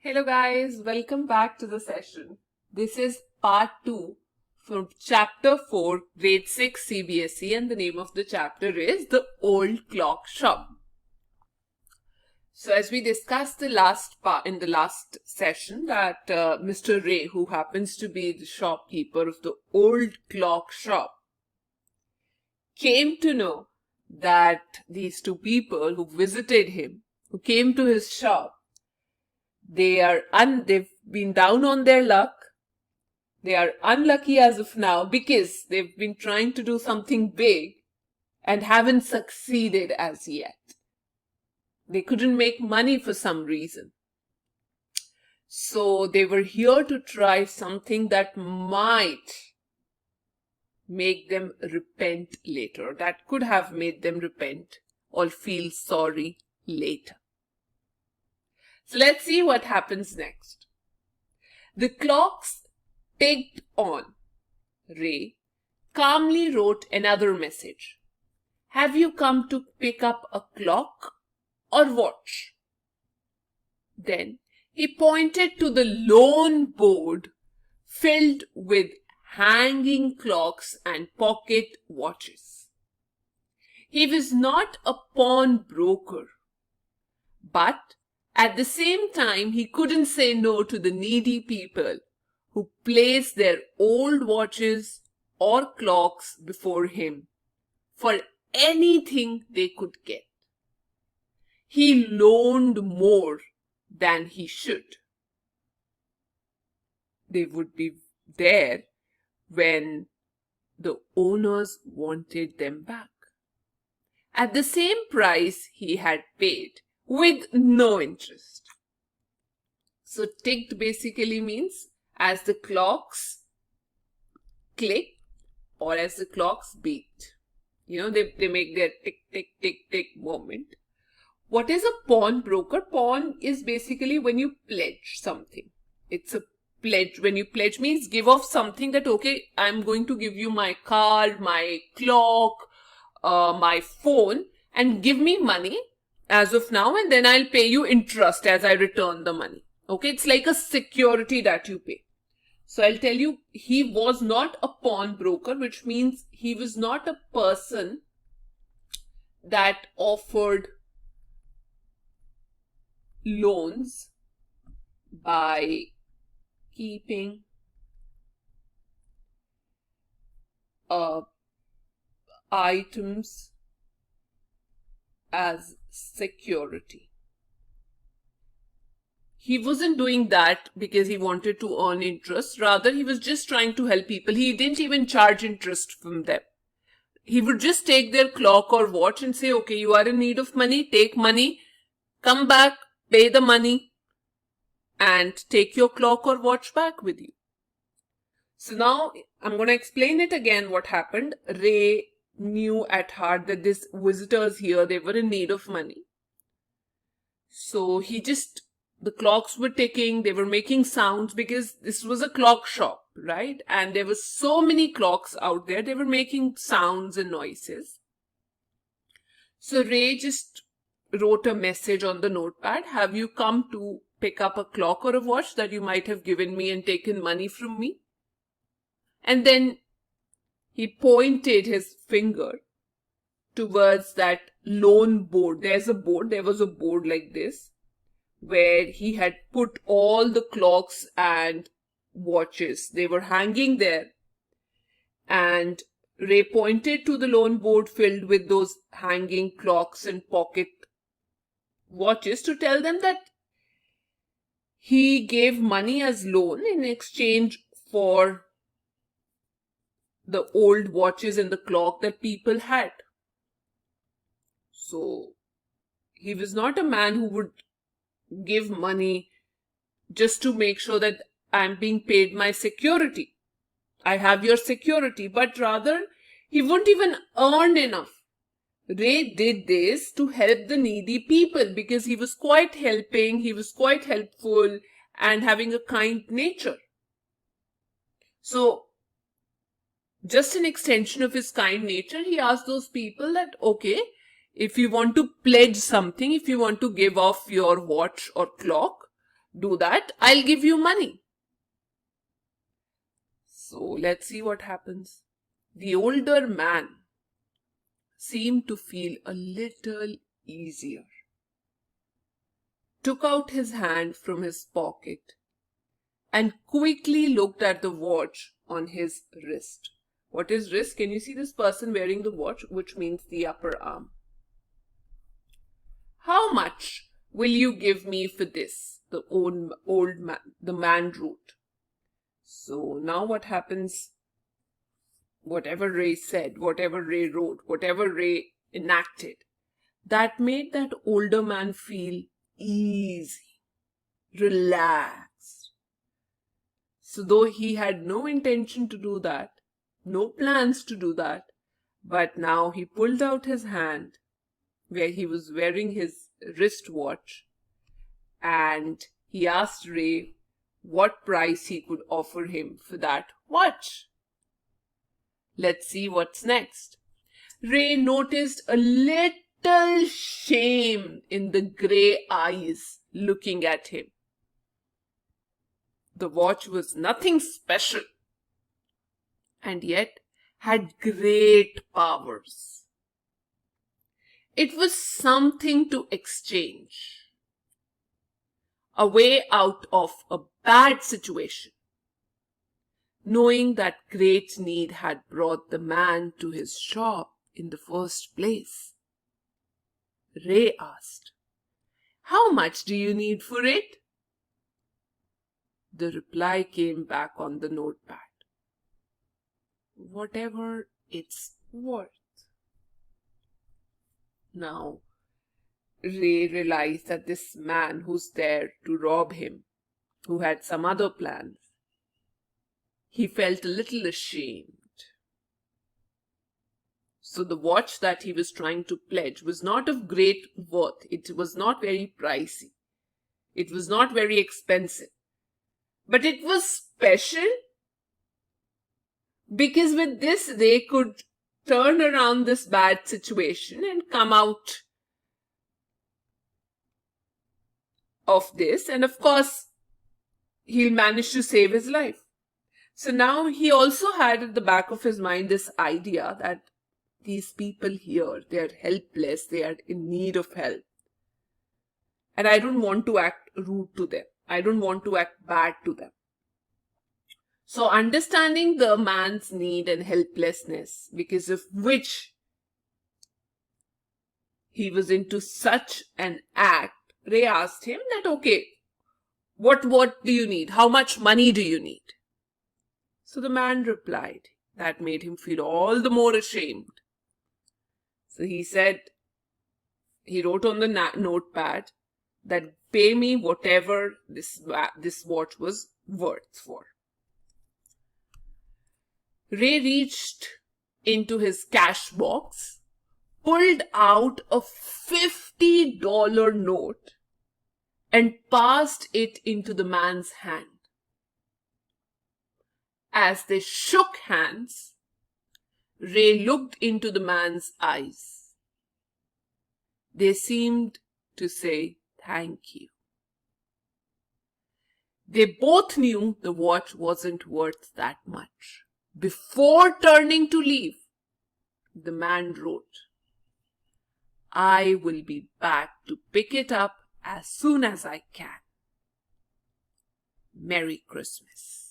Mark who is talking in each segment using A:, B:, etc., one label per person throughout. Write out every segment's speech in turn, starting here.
A: Hello guys, welcome back to the session. This is part 2 from chapter 4, grade 6 CBSE, and the name of the chapter is The Old Clock Shop. So as we discussed in the last session that Mr. Ray, who happens to be the shopkeeper of the old clock shop, came to know that these two people who visited him, who came to his shop, they've been down on their luck. They are unlucky as of now because they've been trying to do something big and haven't succeeded as yet. They couldn't make money for some reason. So they were here to try something that might make them repent later. That could have made them repent or feel sorry later. So let's see what happens next. The clocks ticked on. Ray calmly wrote another message. Have you come to pick up a clock or watch? Then he pointed to the lone board filled with hanging clocks and pocket watches. He was not a pawnbroker, but at the same time, he couldn't say no to the needy people who placed their old watches or clocks before him for anything they could get. He loaned more than he should. They would be there when the owners wanted them back at the same price he had paid, with no interest. So ticked basically means as the clocks click or as the clocks beat. They make their tick, tick, tick, tick moment. What is a pawnbroker? Pawn is basically when you pledge something. It's a pledge. When you pledge means give off something that, okay, I'm going to give you my car, my clock, my phone, and give me money as of now, and then I'll pay you interest as I return the money. Okay, it's like a security that you pay. So I'll tell you, he was not a pawnbroker, which means he was not a person that offered loans by keeping items as security. He wasn't doing that because he wanted to earn interest. Rather, he was just trying to help people. He didn't even charge interest from them. He would just take their clock or watch and say, okay, you are in need of money, take money, come back, pay the money, and take your clock or watch back with you. So now I'm going to explain it again what happened. Ray knew at heart that these visitors here, they were in need of money. So the clocks were ticking, they were making sounds because this was a clock shop, right? And there were so many clocks out there, they were making sounds and noises. So Ray just wrote a message on the notepad. Have you come to pick up a clock or a watch that you might have given me and taken money from me? And then he pointed his finger towards that lone board. There was a board like this where he had put all the clocks and watches. They were hanging there. And Ray pointed to the lone board filled with those hanging clocks and pocket watches to tell them that he gave money as loan in exchange for the old watches and the clock that people had. So he was not a man who would give money just to make sure that I'm being paid my security. I have your security, but rather he wouldn't even earn enough. Ray did this to help the needy people because he was quite helping, he was quite helpful and having a kind nature. So just an extension of his kind nature, he asked those people that, okay, if you want to pledge something, if you want to give off your watch or clock, do that, I'll give you money. So let's see what happens. The older man seemed to feel a little easier, took out his hand from his pocket, and quickly looked at the watch on his wrist. What is wrist? Can you see this person wearing the watch, which means the upper arm? How much will you give me for this? The man wrote. So now what happens? Whatever Ray said, whatever Ray wrote, whatever Ray enacted, that made that older man feel easy, relaxed. So though he had no intention to do that, no plans to do that, but now he pulled out his hand where he was wearing his wristwatch, and he asked Ray what price he could offer him for that watch. Let's see what's next. Ray noticed a little shame in the grey eyes looking at him. The watch was nothing special, and yet had great powers. It was something to exchange, a way out of a bad situation. Knowing that great need had brought the man to his shop in the first place, Ray asked, "How much do you need for it?" The reply came back on the notepad. "Whatever it's worth." Now, Ray realized that this man who's there to rob him, who had some other plans, he felt a little ashamed. So the watch that he was trying to pledge was not of great worth. It was not very pricey. It was not very expensive. But it was special because with this they could turn around this bad situation and come out of this. And of course, he'll manage to save his life. So now he also had at the back of his mind this idea that these people here, they are helpless, they are in need of help. And I don't want to act rude to them. I don't want to act bad to them. So understanding the man's need and helplessness, because of which he was into such an act, Ray asked him that, okay, what do you need? How much money do you need? So the man replied. That made him feel all the more ashamed. So he said, he wrote on the notepad that pay me whatever this watch was worth for. Ray reached into his cash box, pulled out a $50 note and passed it into the man's hand. As they shook hands, Ray looked into the man's eyes. They seemed to say, "Thank you." They both knew the watch wasn't worth that much. Before turning to leave, the man wrote, "I will be back to pick it up as soon as I can. Merry Christmas."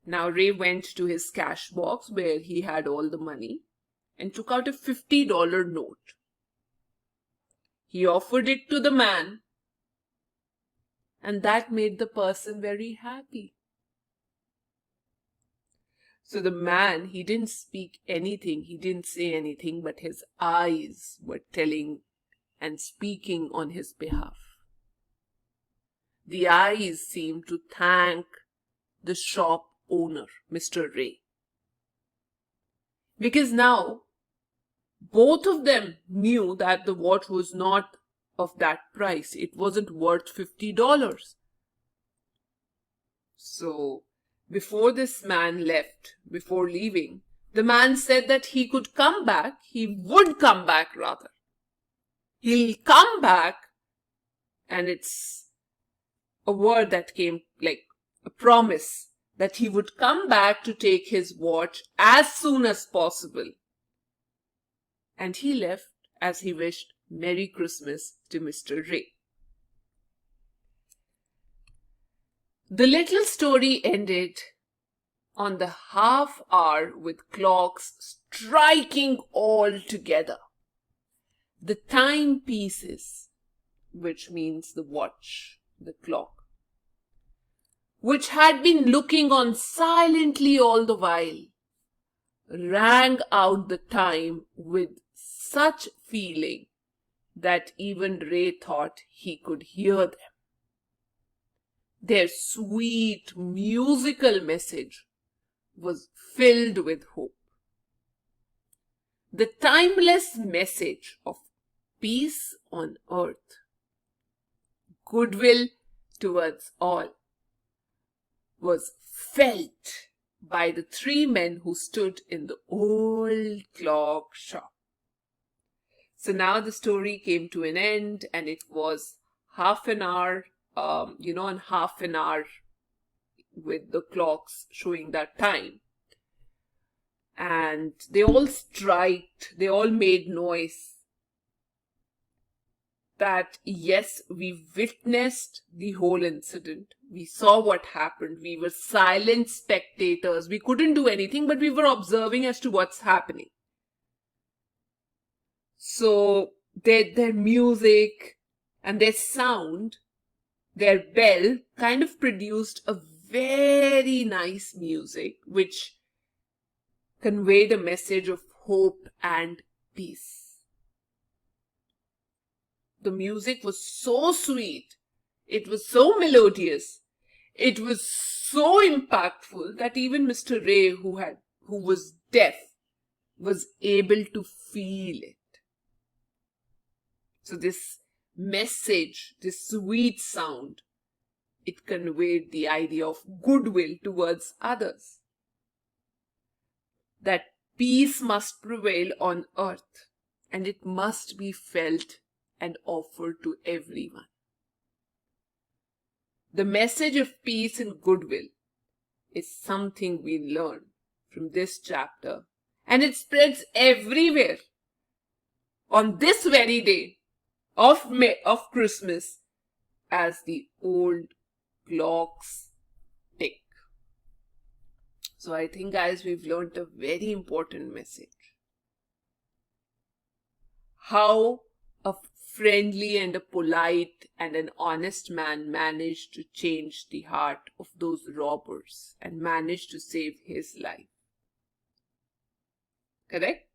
A: Now Ray went to his cash box where he had all the money and took out a $50 note. He offered it to the man, and that made the person very happy. So the man, he didn't speak anything, he didn't say anything, but his eyes were telling and speaking on his behalf. The eyes seemed to thank the shop owner, Mr. Ray. Because now both of them knew that the watch was not of that price. It wasn't worth $50. So before this man left, before leaving, the man said that he could come back. He would come back rather. He'll come back, and it's a word that came, like a promise, that he would come back to take his watch as soon as possible. And he left as he wished Merry Christmas to Mr. Ray. The little story ended on the half hour with clocks striking all together. The timepieces, which means the watch, the clock, which had been looking on silently all the while, rang out the time with such feeling that even Ray thought he could hear them. Their sweet musical message was filled with hope. The timeless message of peace on earth, goodwill towards all, was felt by the three men who stood in the old clock shop. So now the story came to an end, and it was half an hour, and half an hour with the clocks showing that time. And they all striked, they all made noise. That yes, we witnessed the whole incident. We saw what happened. We were silent spectators. We couldn't do anything, but we were observing as to what's happening. So their music and their sound, their bell kind of produced a very nice music which conveyed a message of hope and peace. The music was so sweet, it was so melodious, it was so impactful that even Mr. Ray, who was deaf, was able to feel it. So this message, this sweet sound, it conveyed the idea of goodwill towards others. That peace must prevail on earth, and it must be felt and offered to everyone. The message of peace and goodwill is something we learn from this chapter, and it spreads everywhere on this very day of Christmas as the old clocks tick. So I think, guys, we've learned a very important message. How a friendly and a polite and an honest man managed to change the heart of those robbers and managed to save his life. Correct?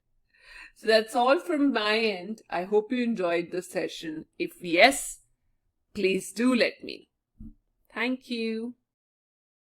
A: So that's all from my end. I hope you enjoyed the session. If yes, please do let me know. Thank you.